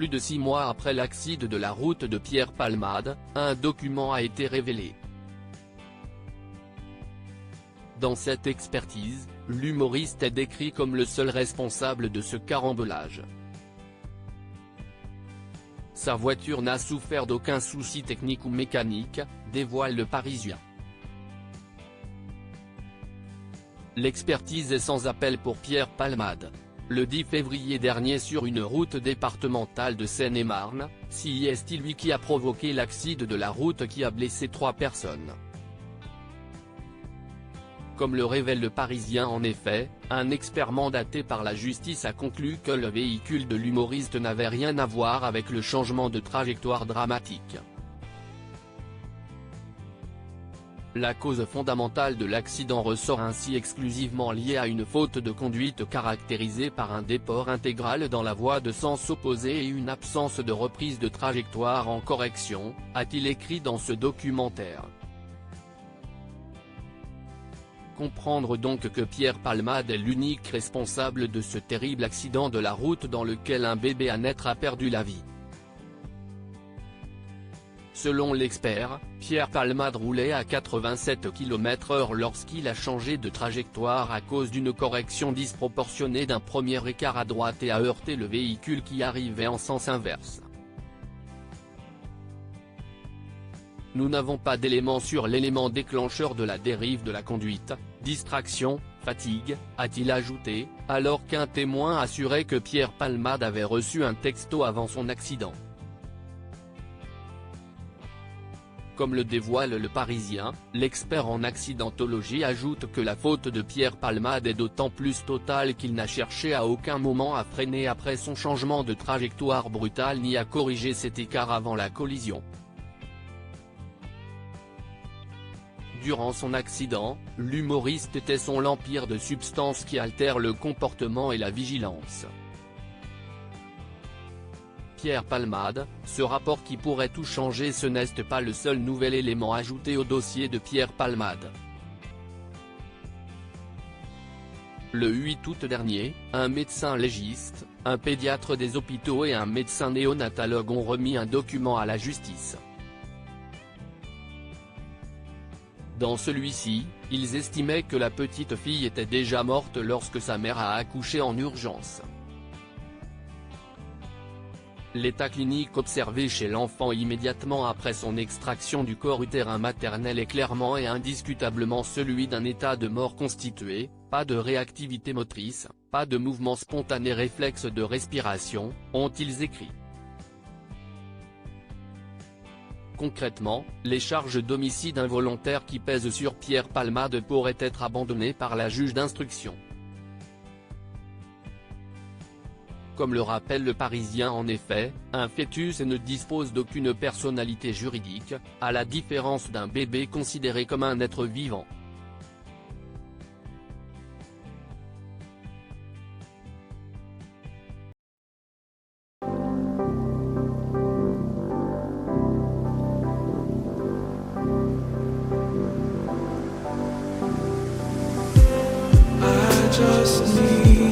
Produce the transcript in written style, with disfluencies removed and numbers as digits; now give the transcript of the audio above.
plus de 6 mois après l'accident de la route de Pierre Palmade, un document a été révélé. Dans cette expertise, l'humoriste est décrit comme le seul responsable de ce carambolage. Sa voiture n'a souffert d'aucun souci technique ou mécanique, dévoile Le Parisien. L'expertise est sans appel pour Pierre Palmade. Le 10 février dernier sur une route départementale de Seine-et-Marne, c'est lui qui a provoqué l'accident de la route qui a blessé 3 personnes. Comme le révèle Le Parisien en effet, un expert mandaté par la justice a conclu que le véhicule de l'humoriste n'avait rien à voir avec le changement de trajectoire dramatique. La cause fondamentale de l'accident ressort ainsi exclusivement liée à une faute de conduite caractérisée par un déport intégral dans la voie de sens opposé et une absence de reprise de trajectoire en correction, a-t-il écrit dans ce documentaire. Comprendre donc que Pierre Palmade est l'unique responsable de ce terrible accident de la route dans lequel un bébé à naître a perdu la vie. Selon l'expert, Pierre Palmade roulait à 87 km/h lorsqu'il a changé de trajectoire à cause d'une correction disproportionnée d'un premier écart à droite et a heurté le véhicule qui arrivait en sens inverse. Nous n'avons pas d'éléments sur l'élément déclencheur de la dérive de la conduite, distraction, fatigue, a-t-il ajouté, alors qu'un témoin assurait que Pierre Palmade avait reçu un texto avant son accident. Comme le dévoile Le Parisien, l'expert en accidentologie ajoute que la faute de Pierre Palmade est d'autant plus totale qu'il n'a cherché à aucun moment à freiner après son changement de trajectoire brutal ni à corriger cet écart avant la collision. Durant son accident, l'humoriste était son l'empire de substances qui altèrent le comportement et la vigilance. Pierre Palmade, ce rapport qui pourrait tout changer, ce n'est pas le seul nouvel élément ajouté au dossier de Pierre Palmade. Le 8 août dernier, un médecin légiste, un pédiatre des hôpitaux et un médecin néonatologue ont remis un document à la justice. Dans celui-ci, ils estimaient que la petite fille était déjà morte lorsque sa mère a accouché en urgence. L'état clinique observé chez l'enfant immédiatement après son extraction du corps utérin maternel est clairement et indiscutablement celui d'un état de mort constitué, pas de réactivité motrice, pas de mouvement spontané réflexe de respiration, ont-ils écrit. Concrètement, les charges d'homicide involontaire qui pèsent sur Pierre Palmade pourraient être abandonnées par la juge d'instruction. Comme le rappelle Le Parisien en effet, un fœtus ne dispose d'aucune personnalité juridique, à la différence d'un bébé considéré comme un être vivant. I just need